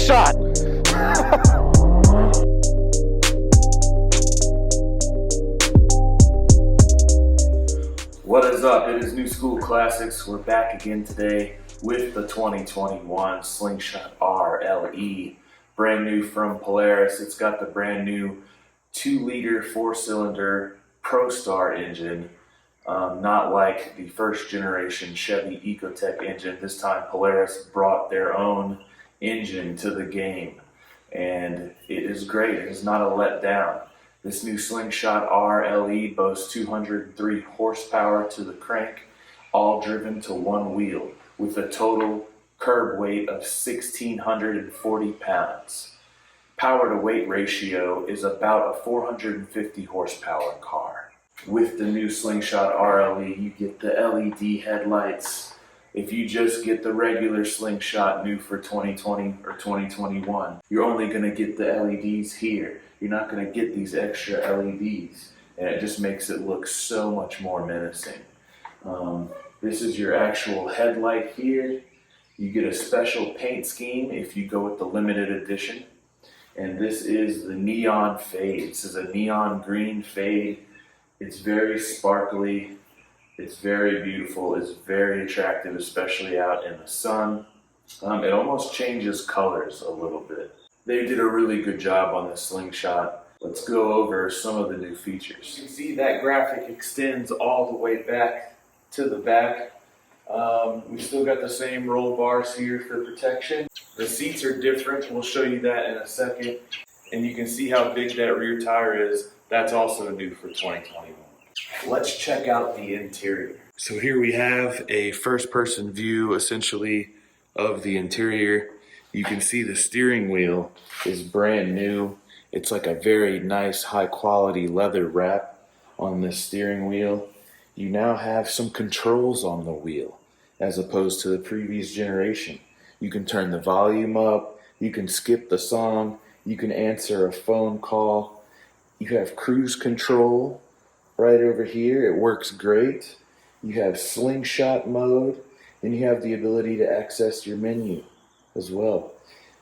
slingshot. What is up? It is New School Classics. We're back again today with the 2021 Slingshot R LE. Brand new from Polaris. It's got the brand new 2-liter 4-cylinder ProStar engine. Not like the first generation Chevy Ecotec engine. This time Polaris brought their own engine to the game, and it is great. It is not a letdown. This new Slingshot R LE boasts 203 horsepower to the crank, all driven to one wheel, with a total curb weight of 1,640 pounds. Power to weight ratio is about a 450 horsepower car. With the new Slingshot R LE, you get the LED headlights. If you just get the regular Slingshot new for 2020 or 2021, you're only going to get the LEDs here. You're not going to get these extra LEDs, and it just makes it look so much more menacing. This is your actual headlight here. You get a special paint scheme if you go with the limited edition, and this is the neon fade. This is a neon green fade. It's very sparkly, it's very beautiful, it's very attractive, especially out in the sun. It almost changes colors a little bit. They did a really good job on the Slingshot. Let's go over some of the new features. You can see that graphic extends all the way back to the back. We still got the same roll bars here for protection. The seats are different, we'll show you that in a second. And you can see how big that rear tire is. That's also new for 2021. Let's check out the interior. So here we have a first-person view, essentially, of the interior. You can see the steering wheel is brand new. It's like a very nice, high-quality leather wrap on this steering wheel. You now have some controls on the wheel, as opposed to the previous generation. You can turn the volume up, you can skip the song, you can answer a phone call. You have cruise control right over here. It works great. You have slingshot mode, and you have the ability to access your menu as well.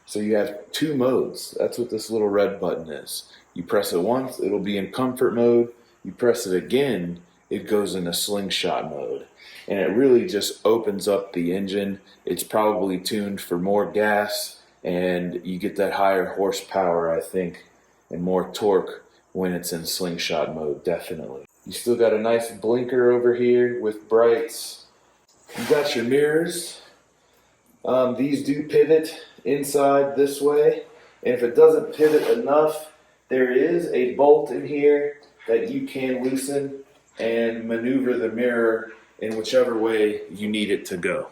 So you have 2 modes. That's what this little red button is. You press it once, it'll be in comfort mode. You press it again, it goes into slingshot mode. And it really just opens up the engine. It's probably tuned for more gas, and you get that higher horsepower, I think, and more torque when it's in slingshot mode, definitely. You still got a nice blinker over here with brights. You got your mirrors. These do pivot inside this way, and if it doesn't pivot enough, there is a bolt in here that you can loosen and maneuver the mirror in whichever way you need it to go.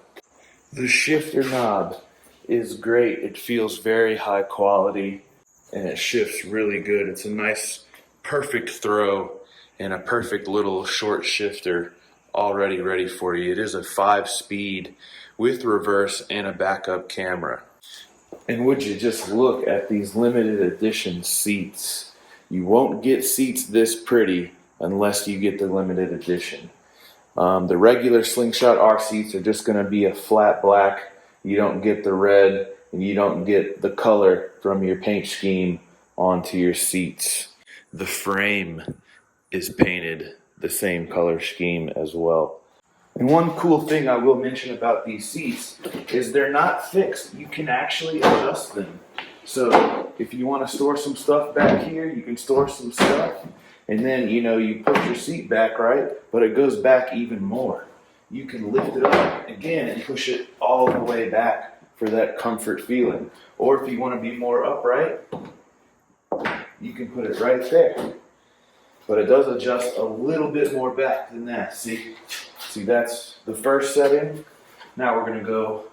The shifter knob is great. It feels very high quality, and it shifts really good. It's a nice perfect throw and a perfect little short shifter already ready for you. It is a 5-speed with reverse and a backup camera. And would you just look at these limited edition seats? You won't get seats this pretty unless you get the limited edition. The regular Slingshot R seats are just going to be a flat black. You don't get the red, and you don't get the color from your paint scheme onto your seats. The frame is painted the same color scheme as well. And one cool thing I will mention about these seats is they're not fixed. You can actually adjust them. So if you want to store some stuff back here, you can store some stuff. And then, you put your seat back, right? But it goes back even more. You can lift it up again and push it all the way back for that comfort feeling. Or if you want to be more upright, you can put it right there. But it does adjust a little bit more back than that. See, that's the first setting. Now we're going to go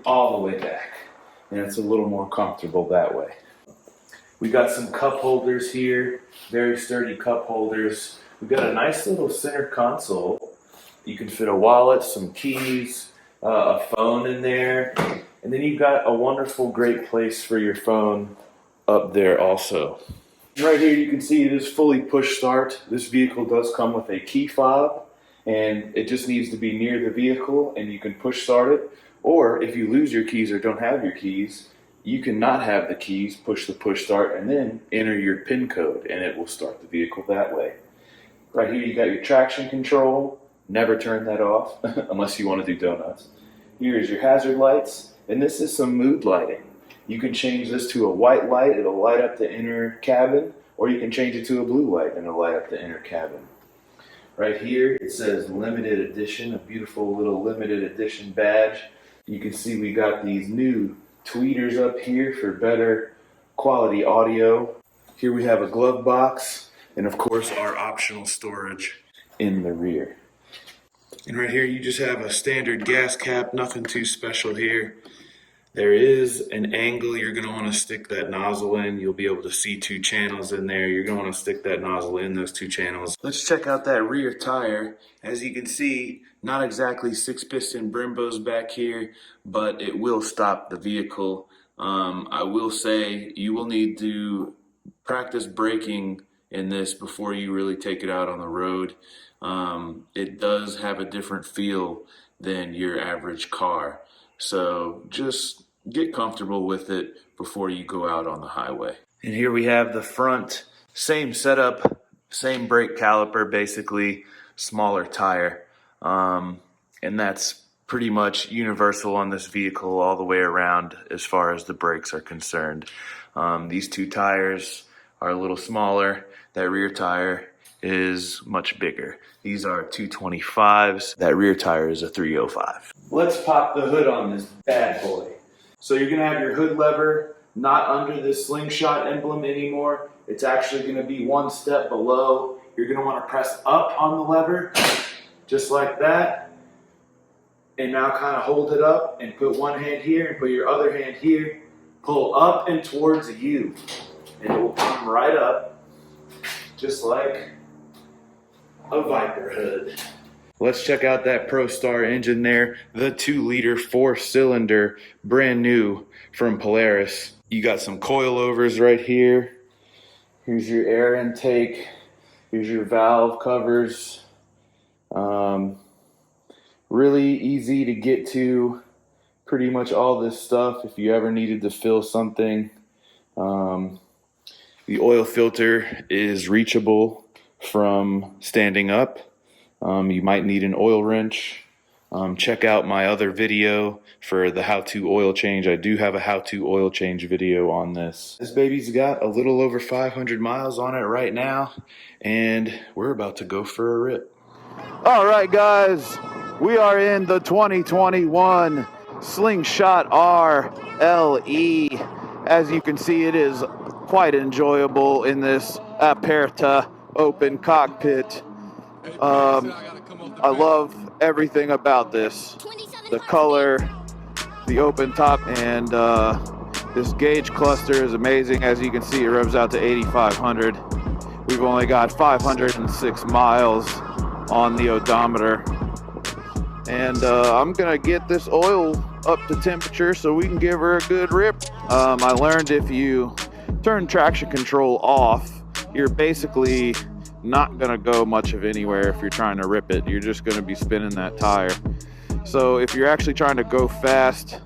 all the way back. And it's a little more comfortable that way. We got some cup holders here, very sturdy cup holders. We've got a nice little center console. You can fit a wallet, some keys, a phone in there. And then you've got a wonderful, great place for your phone up there also. Right here you can see it is fully push start. This vehicle does come with a key fob, and it just needs to be near the vehicle and you can push start it. Or if you lose your keys or don't have your keys, you cannot have the keys, push the push start, and then enter your PIN code, and it will start the vehicle that way. Right here you got your traction control. Never turn that off unless you want to do donuts. Here's your hazard lights, and this is some mood lighting. You can change this to a white light, it'll light up the inner cabin, or you can change it to a blue light and it'll light up the inner cabin. Right here it says limited edition, a beautiful little limited edition badge. You can see we got these new tweeters up here for better quality audio. Here we have a glove box, and of course our optional storage in the rear. And right here you just have a standard gas cap, nothing too special here. There is an angle you're going to want to stick that nozzle in. You'll be able to see two channels in there. You're going to want to stick that nozzle in those two channels. Let's check out that rear tire. As you can see, not exactly 6-piston Brimbos back here, but it will stop the vehicle. I will say you will need to practice braking in this before you really take it out on the road. It does have a different feel than your average car. So just get comfortable with it before you go out on the highway. And here we have the front, same setup, same brake caliper, basically smaller tire. And that's pretty much universal on this vehicle all the way around as far as the brakes are concerned. These two tires are a little smaller. That rear tire is much bigger. These are 225s. That rear tire is a 305. Let's pop the hood on this bad boy. So you're gonna have your hood lever not under this Slingshot emblem anymore. It's actually gonna be one step below. You're gonna wanna press up on the lever, just like that. And now kind of hold it up and put one hand here and put your other hand here. Pull up and towards you. And it will come right up, just like a Viper hood. Let's check out that ProStar engine there, the 2-liter 4-cylinder, brand new from Polaris. You got some coilovers right here. Here's your air intake. Here's your valve covers. Really easy to get to. Pretty much all this stuff if you ever needed to fill something. The oil filter is reachable from standing up. You might need an oil wrench. Check out my other video for the how-to oil change. I do have a how-to oil change video on this. This baby's got a little over 500 miles on it right now, and we're about to go for a rip. All right, guys, we are in the 2021 Slingshot R LE. As you can see, it is quite enjoyable in this Aperta open cockpit. I love everything about this. The color, the open top, and this gauge cluster is amazing. As you can see, it revs out to 8,500. We've only got 506 miles on the odometer. And I'm gonna get this oil up to temperature so we can give her a good rip. I learned if you turn traction control off, you're basically not gonna go much of anywhere if you're trying to rip it. You're just gonna be spinning that tire. So if you're actually trying to go fast,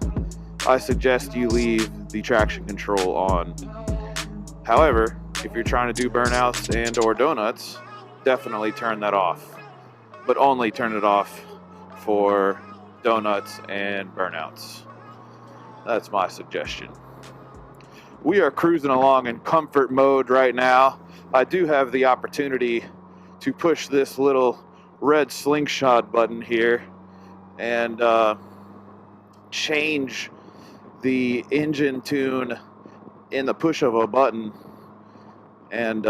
I suggest you leave the traction control on. However, if you're trying to do burnouts and or donuts, definitely turn that off. But only turn it off for donuts and burnouts. That's my suggestion. We are cruising along in comfort mode right now. I do have the opportunity to push this little red slingshot button here and change the engine tune in the push of a button. And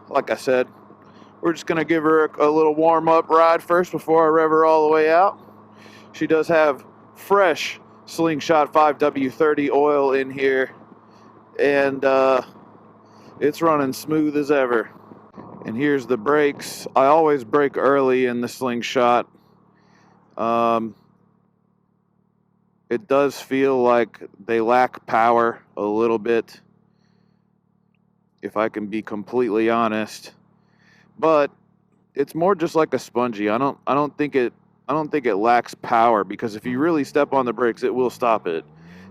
like I said, we're just gonna give her a little warm-up ride first before I rev her all the way out. She does have fresh Slingshot 5W30 oil in here, and it's running smooth as ever. And here's the brakes. I always brake early in the Slingshot. It does feel like they lack power a little bit, if I can be completely honest. But it's more just like a spongy. I don't think it lacks power, because if you really step on the brakes, it will stop it.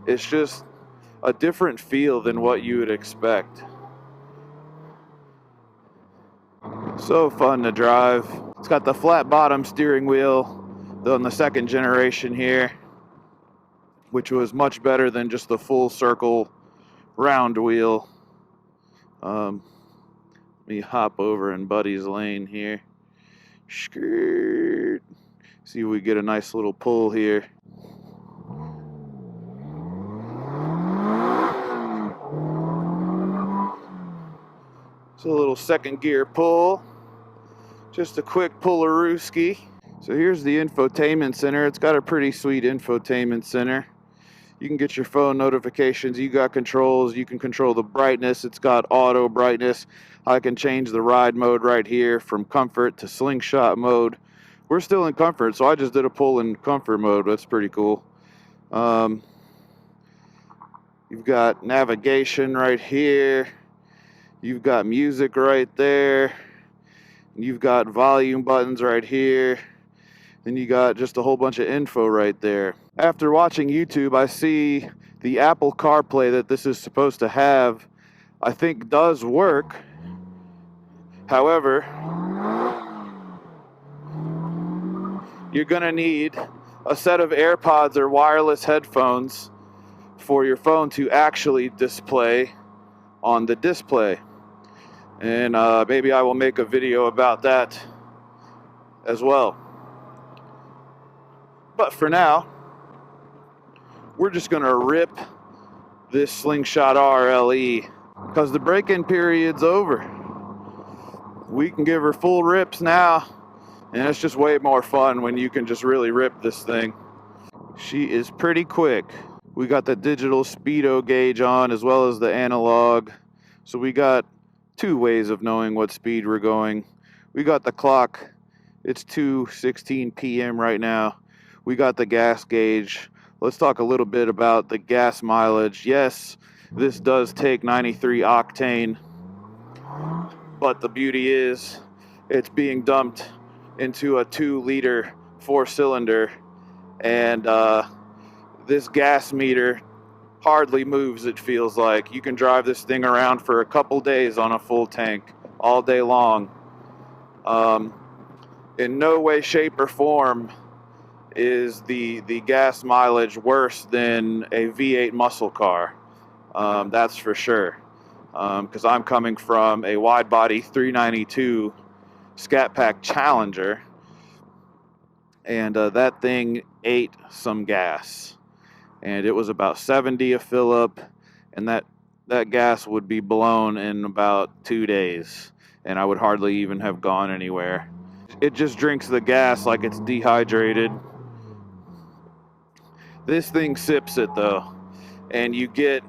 It's just a different feel than what you would expect. So fun to drive. It's got the flat bottom steering wheel on the second generation here, which was much better than just the full circle round wheel. Let me hop over in Buddy's lane here. Skirt. See if we get a nice little pull here. It's a little second gear pull. Just a quick pullerooski. So here's the infotainment center. It's got a pretty sweet infotainment center. You can get your phone notifications. You got controls. You can control the brightness. It's got auto brightness. I can change the ride mode right here from comfort to slingshot mode. We're still in comfort, so I just did a pull in comfort mode. That's pretty cool. You've got navigation right here. You've got music right there. You've got volume buttons right here. Then you got just a whole bunch of info right there. After watching YouTube, I see the Apple CarPlay that this is supposed to have, I think does work. However, you're gonna need a set of AirPods or wireless headphones for your phone to actually display on the display. And maybe I will make a video about that as well. But for now, we're just gonna rip this Slingshot R LE because the break-in period's over. We can give her full rips now, and it's just way more fun when you can just really rip this thing. She is pretty quick. We got the digital speedo gauge on as well as the analog, so we got two ways of knowing what speed we're going. We got the clock. It's 2:16 p.m. right now. We got the gas gauge. Let's talk a little bit about the gas mileage. Yes, this does take 93 octane, but the beauty is it's being dumped into a 2-liter 4-cylinder, and this gas meter hardly moves, it feels like. You can drive this thing around for a couple days on a full tank all day long. In no way, shape, or form is the gas mileage worse than a V8 muscle car. That's for sure. Because I'm coming from a wide body 392 Scat Pack Challenger, and that thing ate some gas, and it was about 70 a fill up, and that gas would be blown in about 2 days, and I would hardly even have gone anywhere. It just drinks the gas like it's dehydrated. This thing sips it though, and you get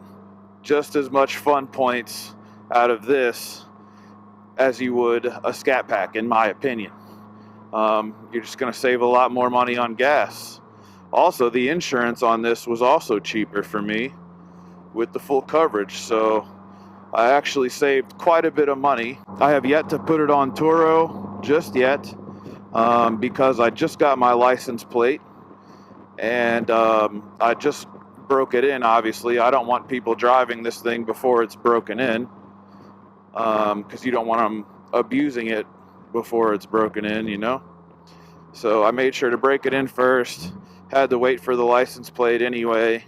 just as much fun points out of this as you would a Scat Pack, in my opinion. You're just going to save a lot more money on gas. Also, the insurance on this was also cheaper for me with the full coverage, so I actually saved quite a bit of money. I have yet to put it on Turo just yet, because I just got my license plate, and I just broke it in. Obviously, I don't want people driving this thing before it's broken in, because you don't want them abusing it before it's broken in, you know. So I made sure to break it in first. Had to wait for the license plate anyway,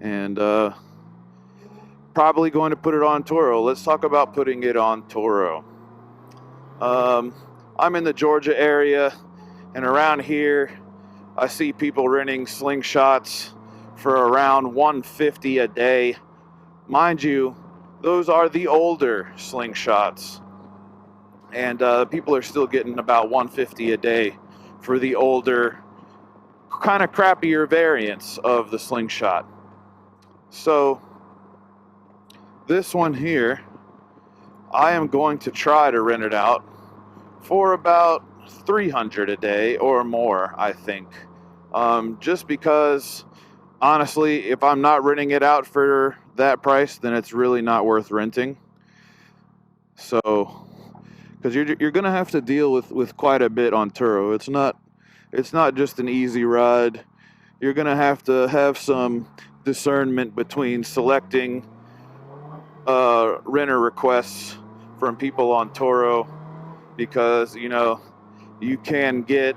and probably going to put it on Turo. Let's talk about putting it on Turo. I'm in the Georgia area, and around here I see people renting Slingshots for around $150 a day. Mind you, those are the older Slingshots, and people are still getting about $150 a day for the older, kind of crappier variants of the Slingshot. So this one here, I am going to try to rent it out for about $300 a day or more, I think. Just because, honestly, if I'm not renting it out for that price, then it's really not worth renting. So, because you're gonna have to deal with quite a bit on Turo. It's not just an easy ride. you're going to have some discernment between selecting renter requests from people on Turo, because you can get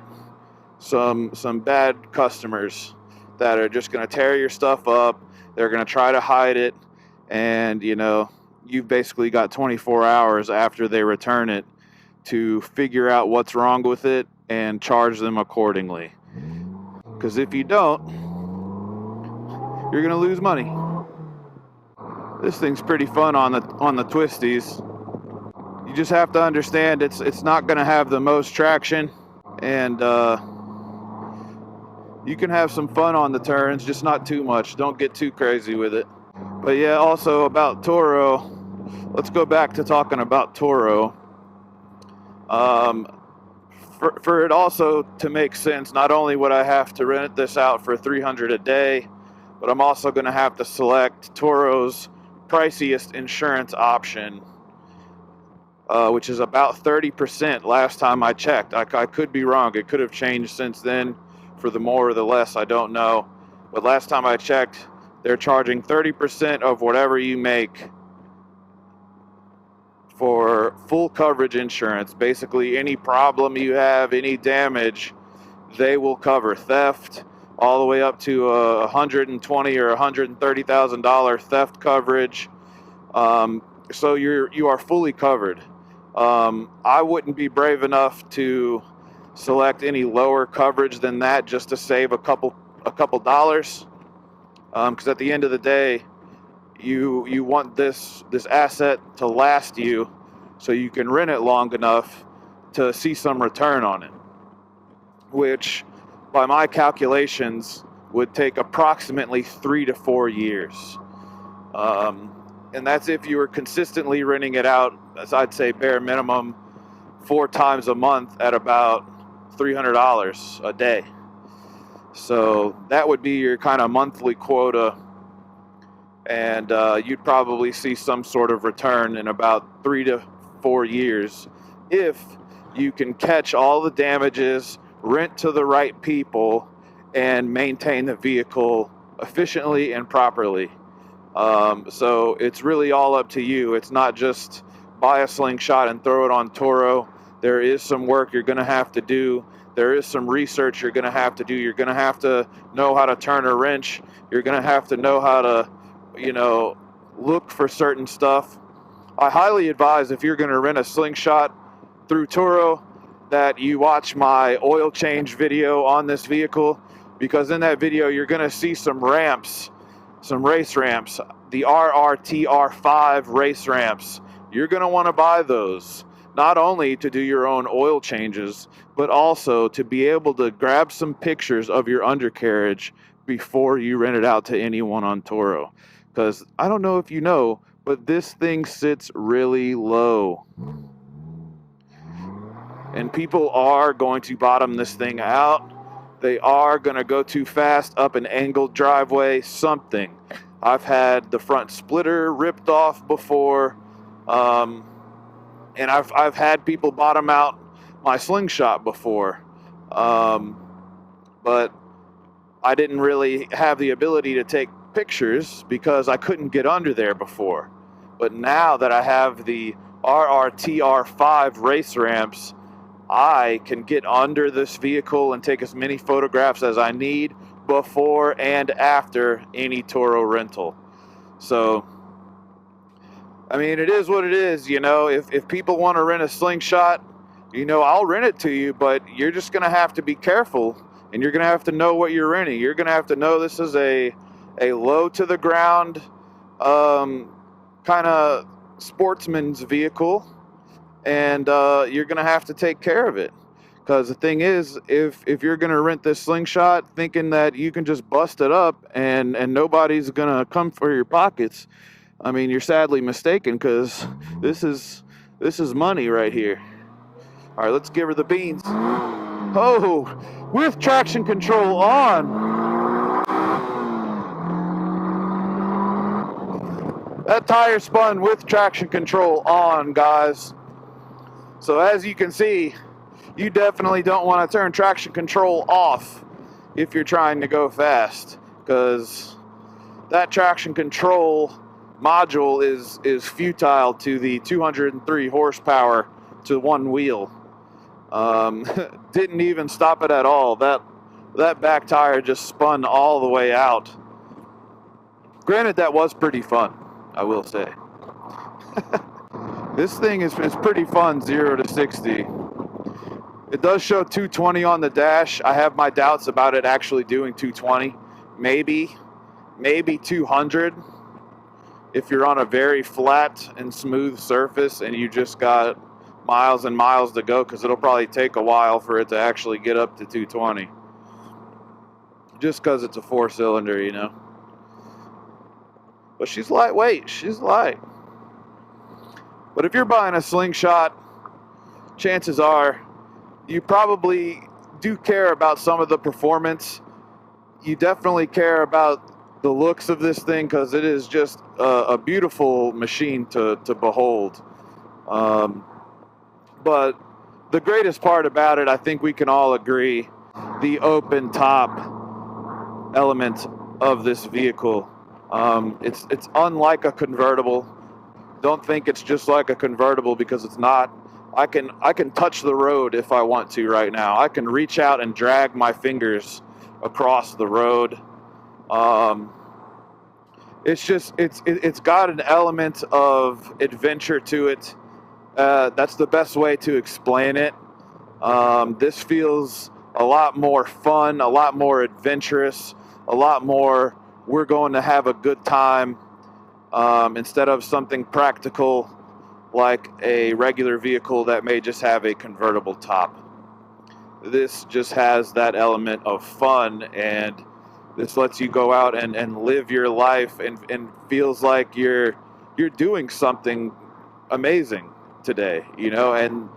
some bad customers that are just going to tear your stuff up. They're going to try to hide it, and you've basically got 24 hours after they return it to figure out what's wrong with it and charge them accordingly. Because if you don't, you're going to lose money. This thing's pretty fun on the twisties. You just have to understand it's not going to have the most traction, and you can have some fun on the turns, just not too much. Don't get too crazy with it. But yeah, also about Turo, let's go back to talking about Turo. For it also to make sense, not only would I have to rent this out for $300 a day, but I'm also going to have to select Turo's priciest insurance option, which is about 30% last time I checked. I could be wrong. It could have changed since then for the more or the less, I don't know. But last time I checked, they're charging 30% of whatever you make for full coverage insurance. Basically, any problem you have, any damage, they will cover. Theft, all the way up to $120,000 or $130,000 theft coverage. So you are fully covered. I wouldn't be brave enough to select any lower coverage than that just to save a couple dollars. Because at the end of the day, you want this asset to last you, so you can rent it long enough to see some return on it, which by my calculations would take approximately 3 to 4 years. And that's if you were consistently renting it out, as I'd say bare minimum 4 times a month at about $300 a day. So that would be your kind of monthly quota, and you'd probably see some sort of return in about 3 to 4 years if you can catch all the damages, rent to the right people, and maintain the vehicle efficiently and properly. So it's really all up to you. It's not just buy a Slingshot and throw it on Turo. There is some work you're going to have to do. There is some research you're going to have to do. You're going to have to know how to turn a wrench. You're going to have to know how to, look for certain stuff. I highly advise, if you're going to rent a Slingshot through Turo, that you watch my oil change video on this vehicle, because in that video you're going to see some ramps, some race ramps, the RRTR5 race ramps. You're going to want to buy those, not only to do your own oil changes, but also to be able to grab some pictures of your undercarriage before you rent it out to anyone on Turo. Because I don't know if you know, but this thing sits really low. And people are going to bottom this thing out. They are going to go too fast up an angled driveway, something. I've had the front splitter ripped off before, and I've had people bottom out my Slingshot before, but I didn't really have the ability to take pictures because I couldn't get under there before. But now that I have the RRTR5 race ramps, I can get under this vehicle and take as many photographs as I need before and after any Turo rental. So, I mean, it is what it is, if people want to rent a Slingshot, I'll rent it to you, but you're just going to have to be careful, and you're going to have to know what you're renting. You're going to have to know this is a low to the ground kind of sportsman's vehicle, and you're going to have to take care of it. Because the thing is, if you're going to rent this Slingshot thinking that you can just bust it up and nobody's going to come for your pockets, I mean, you're sadly mistaken, because this is money right here. All right, let's give her the beans. Oh, with traction control on. That tire spun with traction control on, guys. So as you can see, you definitely don't want to turn traction control off if you're trying to go fast, because that traction control module is futile to the 203 horsepower to one wheel. Didn't even stop it at all. That back tire just spun all the way out. Granted, that was pretty fun, I will say. This thing is pretty fun, 0 to 60. It does show 220 on the dash. I have my doubts about it actually doing 220. Maybe 200 if you're on a very flat and smooth surface and you just got miles and miles to go, because it'll probably take a while for it to actually get up to 220. Just because it's a 4-cylinder, you know. But she's lightweight. She's light. But if you're buying a Slingshot, chances are you probably do care about some of the performance. You definitely care about the looks of this thing, because it is just a beautiful machine to behold. But the greatest part about it, I think we can all agree, the open top element of this vehicle. It's unlike a convertible. Don't think it's just like a convertible, because it's not. I can touch the road if I want to right now. I can reach out and drag my fingers across the road. It's got an element of adventure to it. That's the best way to explain it. This feels a lot more fun, a lot more adventurous, a lot more we're going to have a good time, instead of something practical like a regular vehicle that may just have a convertible top. This just has that element of fun, and this lets you go out and live your life and feels like you're doing something amazing today, you know. And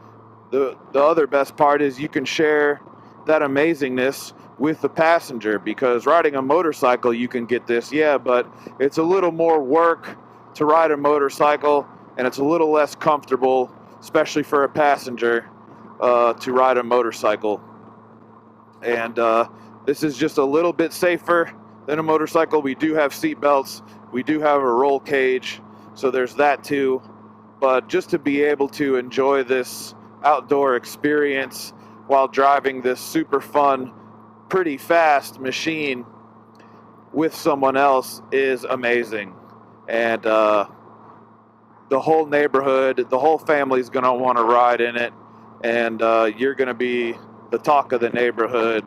the other best part is you can share that amazingness with the passenger, because riding a motorcycle you can get this, yeah, but it's a little more work to ride a motorcycle, and it's a little less comfortable, especially for a passenger, to ride a motorcycle. And this is just a little bit safer than a motorcycle. We do have seat belts, we do have a roll cage, so there's that too. But just to be able to enjoy this outdoor experience while driving this super fun, pretty fast machine with someone else is amazing. And the whole neighborhood, the whole family's going to want to ride in it, and you're going to be the talk of the neighborhood.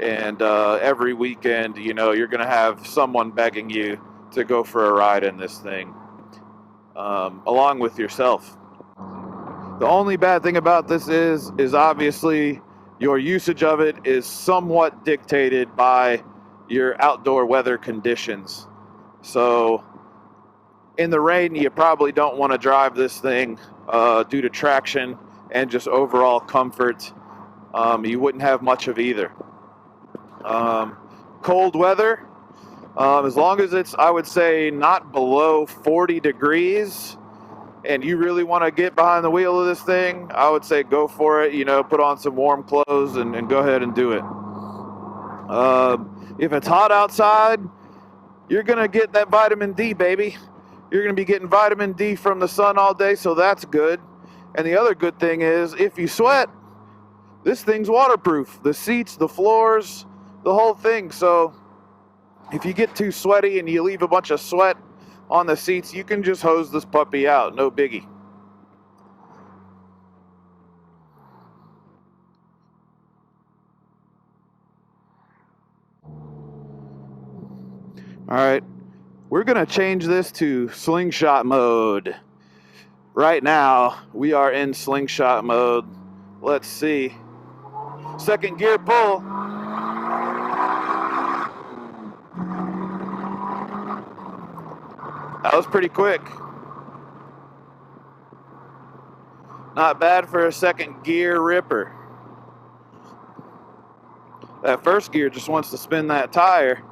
And every weekend, you know, you're going to have someone begging you to go for a ride in this thing, along with yourself. The only bad thing about this is obviously your usage of it is somewhat dictated by your outdoor weather conditions. So in the rain, you probably don't want to drive this thing due to traction and just overall comfort. You wouldn't have much of either. Cold weather, as long as it's, I would say, not below 40 degrees, and you really want to get behind the wheel of this thing, I would say go for it. You know, put on some warm clothes and go ahead and do it. If it's hot outside, you're going to get that vitamin D, baby. You're going to be getting vitamin D from the sun all day, so that's good. And the other good thing is, if you sweat, this thing's waterproof. The seats, the floors, the whole thing. So if you get too sweaty and you leave a bunch of sweat on the seats, you can just hose this puppy out, no biggie. All right, we're gonna change this to slingshot mode. Right now, we are in slingshot mode. Let's see. Second gear pull. That was pretty quick. Not bad for a second gear ripper. That first gear just wants to spin that tire.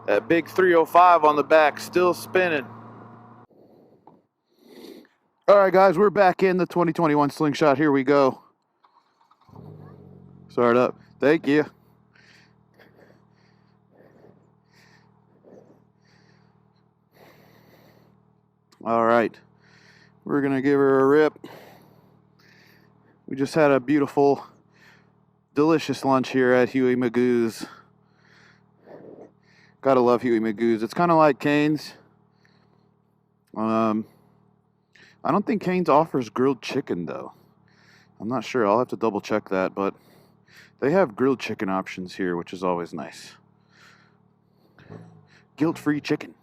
That big 305 on the back still spinning. All right, guys, we're back in the 2021 Slingshot. Here we go. Start up. Thank you. All right. We're going to give her a rip. We just had a beautiful, delicious lunch here at Huey Magoo's. Gotta love Huey Magoo's. It's kind of like Cane's. I don't think Cane's offers grilled chicken, though. I'm not sure. I'll have to double check that, but they have grilled chicken options here, which is always nice. Guilt-free chicken.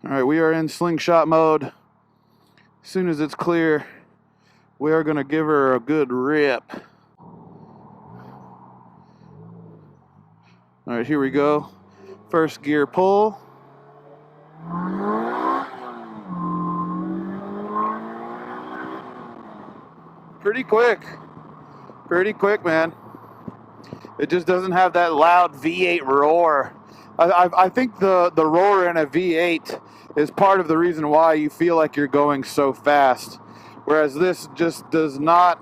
All right, we are in slingshot mode. As soon as it's clear, we are going to give her a good rip. All right, here we go. First gear pull. Pretty quick, man. It just doesn't have that loud V8 roar. I think the roar in a V8 is part of the reason why you feel like you're going so fast, whereas this just does not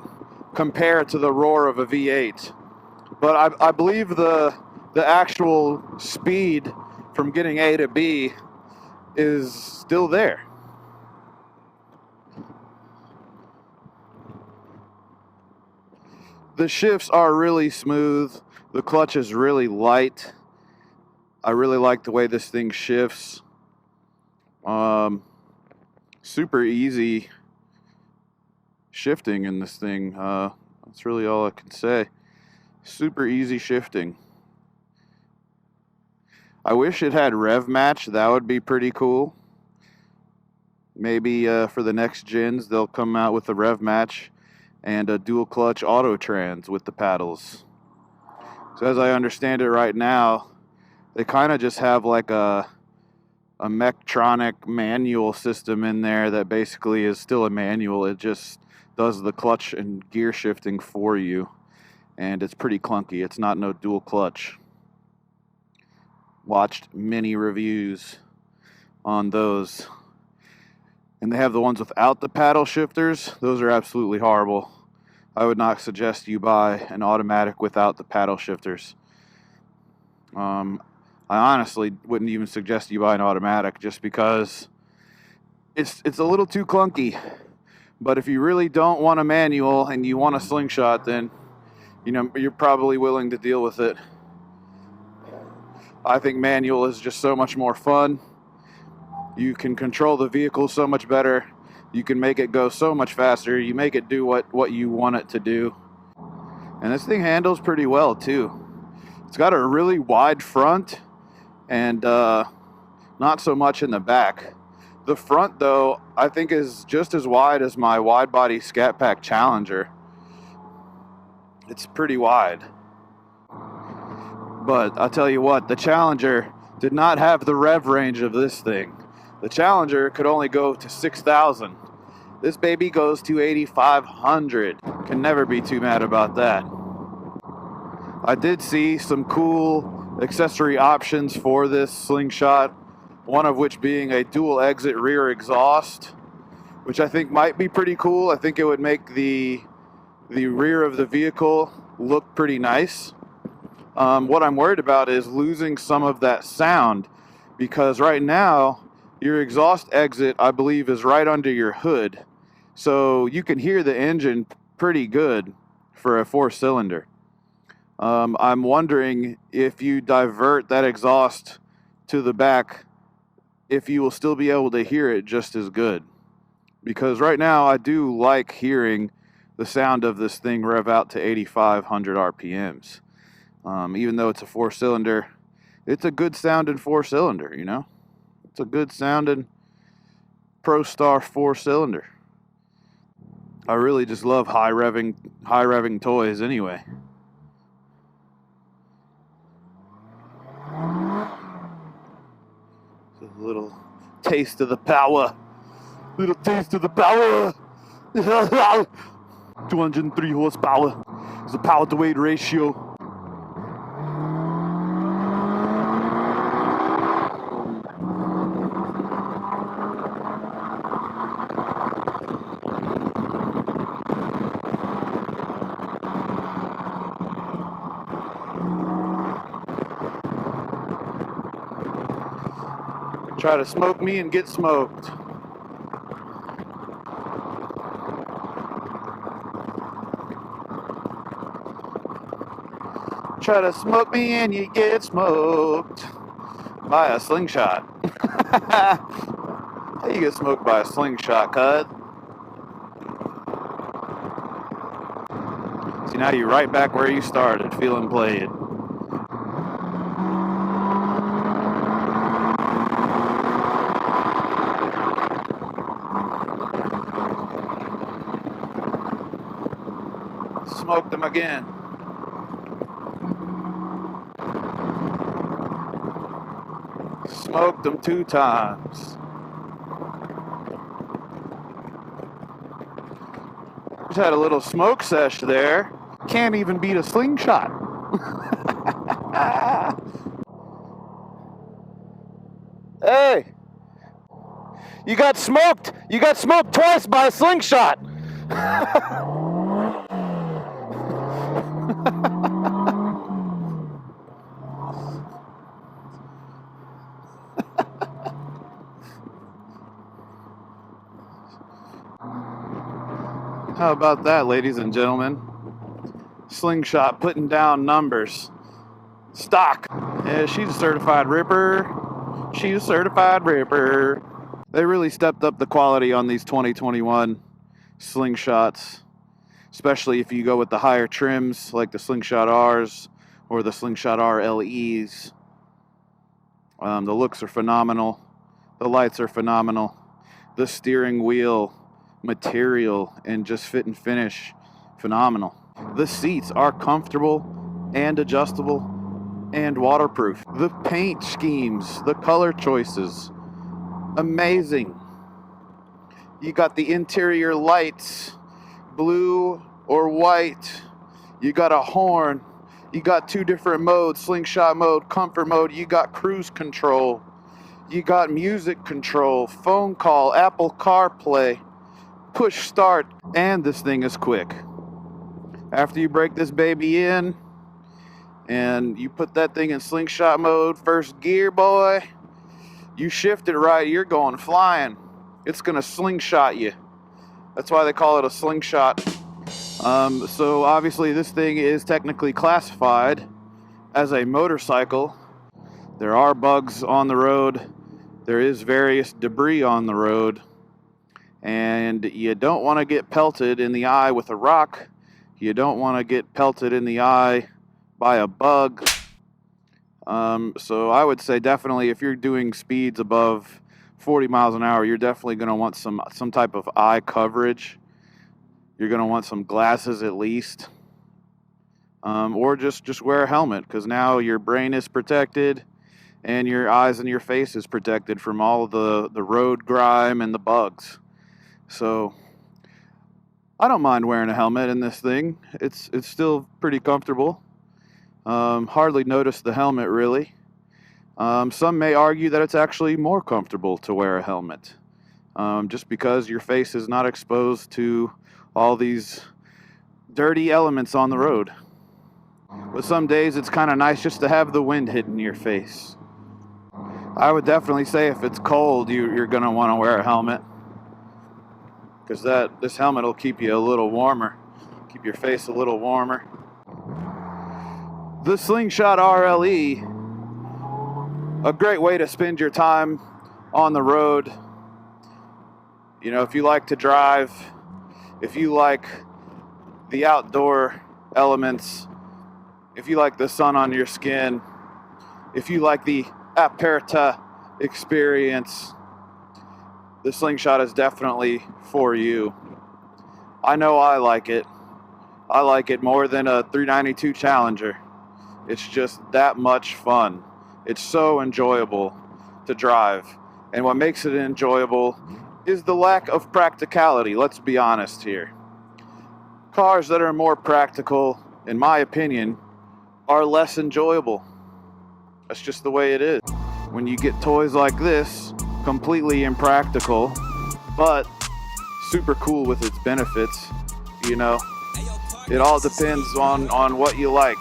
compare to the roar of a V8. But I believe the actual speed from getting A to B is still there. The shifts are really smooth. The clutch is really light. I really like the way this thing shifts. Super easy shifting in this thing. That's really all I can say. Super easy shifting. I wish it had rev match. That would be pretty cool. Maybe for the next gens they'll come out with a rev match and a dual clutch auto trans with the paddles. So as I understand it right now, they kind of just have like a Mectronic manual system in there that basically is still a manual. It just does the clutch and gear shifting for you, and it's pretty clunky. It's not no dual clutch. Watched many reviews on those, and they have the ones without the paddle shifters. Those are absolutely horrible. I would not suggest you buy an automatic without the paddle shifters. I honestly wouldn't even suggest you buy an automatic just because it's a little too clunky. But if you really don't want a manual and you want a slingshot, then you're probably willing to deal with it. I think manual is just so much more fun. You can control the vehicle so much better. You can make it go so much faster. You make it do what you want it to do. And this thing handles pretty well too. It's got a really wide front and not so much in the back. The front, though, I think is just as wide as my wide body Scat Pack Challenger. It's pretty wide. But I'll tell you what, the Challenger did not have the rev range of this thing. The Challenger could only go to 6,000. This baby goes to 8,500. Can never be too mad about that. I did see some cool accessory options for this slingshot, one of which being a dual exit rear exhaust, which I think might be pretty cool. I think it would make the rear of the vehicle look pretty nice. What I'm worried about is losing some of that sound, because right now your exhaust exit, I believe, is right under your hood, so you can hear the engine pretty good for a 4-cylinder. I'm wondering if you divert that exhaust to the back, if you will still be able to hear it just as good. Because right now I do like hearing the sound of this thing rev out to 8,500 RPMs. Even though it's a 4-cylinder, it's a good sounding 4-cylinder, It's a good sounding ProStar 4-cylinder. I really just love high revving toys anyway. A little taste of the power. Little taste of the power. 203 horsepower. It's a power to weight ratio. Try to smoke me and get smoked. Try to smoke me and you get smoked by a slingshot. How you get smoked by a slingshot, cuz? See, now you're right back where you started, feeling played. Smoked them again. Smoked them 2 times. Just had a little smoke sesh there. Can't even beat a slingshot. Hey! You got smoked! You got smoked twice by a slingshot! How about that, ladies and gentlemen? Slingshot putting down numbers. Stock. Yeah, she's a certified ripper. She's a certified ripper. They really stepped up the quality on these 2021 slingshots, especially if you go with the higher trims like the Slingshot Rs or the Slingshot R LEs. The looks are phenomenal. The lights are phenomenal. The steering wheel material and just fit and finish, phenomenal. The seats are comfortable and adjustable and waterproof. The paint schemes, the color choices, amazing. You got the interior lights, blue or white. You got a horn. You got 2 different modes, slingshot mode, comfort mode. You got cruise control. You got music control, phone call, Apple CarPlay, push start, and this thing is quick. After you break this baby in and you put that thing in slingshot mode, first gear, boy, you shift it right, you're going flying. It's gonna slingshot you. That's why they call it a slingshot. So obviously this thing is technically classified as a motorcycle. There are bugs on the road. There is various debris on the road. And you don't want to get pelted in the eye with a rock. You don't want to get pelted in the eye by a bug. So I would say definitely if you're doing speeds above 40 miles an hour, you're definitely going to want some type of eye coverage. You're going to want some glasses at least. Or just wear a helmet, because now your brain is protected and your eyes and your face is protected from all of the road grime and the bugs. So I don't mind wearing a helmet in this thing. It's still pretty comfortable. Hardly notice the helmet really. Some may argue that it's actually more comfortable to wear a helmet, just because your face is not exposed to all these dirty elements on the road. But some days it's kind of nice just to have the wind hitting your face. I would definitely say if it's cold, you're going to want to wear a helmet, because this helmet will keep you a little warmer, keep your face a little warmer. The Slingshot RLE, a great way to spend your time on the road. You know, if you like to drive, if you like the outdoor elements, if you like the sun on your skin, if you like the aperta experience, the Slingshot is definitely for you. I know I like it. I like it more than a 392 Challenger. It's just that much fun. It's so enjoyable to drive. And what makes it enjoyable is the lack of practicality. Let's be honest here. Cars that are more practical, in my opinion, are less enjoyable. That's just the way it is. When you get toys like this, completely impractical, but super cool with its benefits, you know, it all depends on what you like.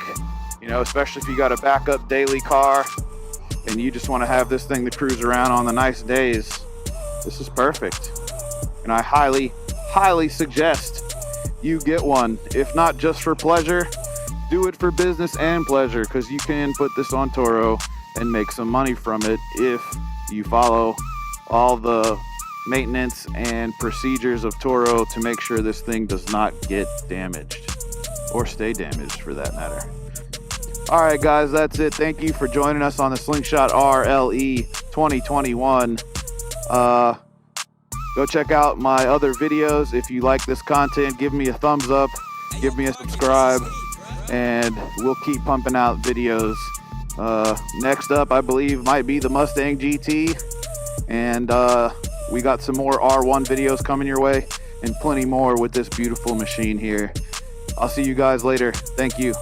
You know, especially if you got a backup daily car, and you just want to have this thing to cruise around on the nice days, this is perfect. And I highly suggest you get one. If not just for pleasure, do it for business and pleasure, because you can put this on Turo and make some money from it if you follow all the maintenance and procedures of Turo to make sure this thing does not get damaged, or stay damaged for that matter. All right, guys, that's it. Thank you for joining us on the Slingshot R LE 2021. Go check out my other videos. If you like this content, give me a thumbs up, give me a subscribe, and we'll keep pumping out videos. Next up, I believe, might be the Mustang GT, and we got some more R1 videos coming your way, and plenty more with this beautiful machine here. I'll see you guys later. Thank you.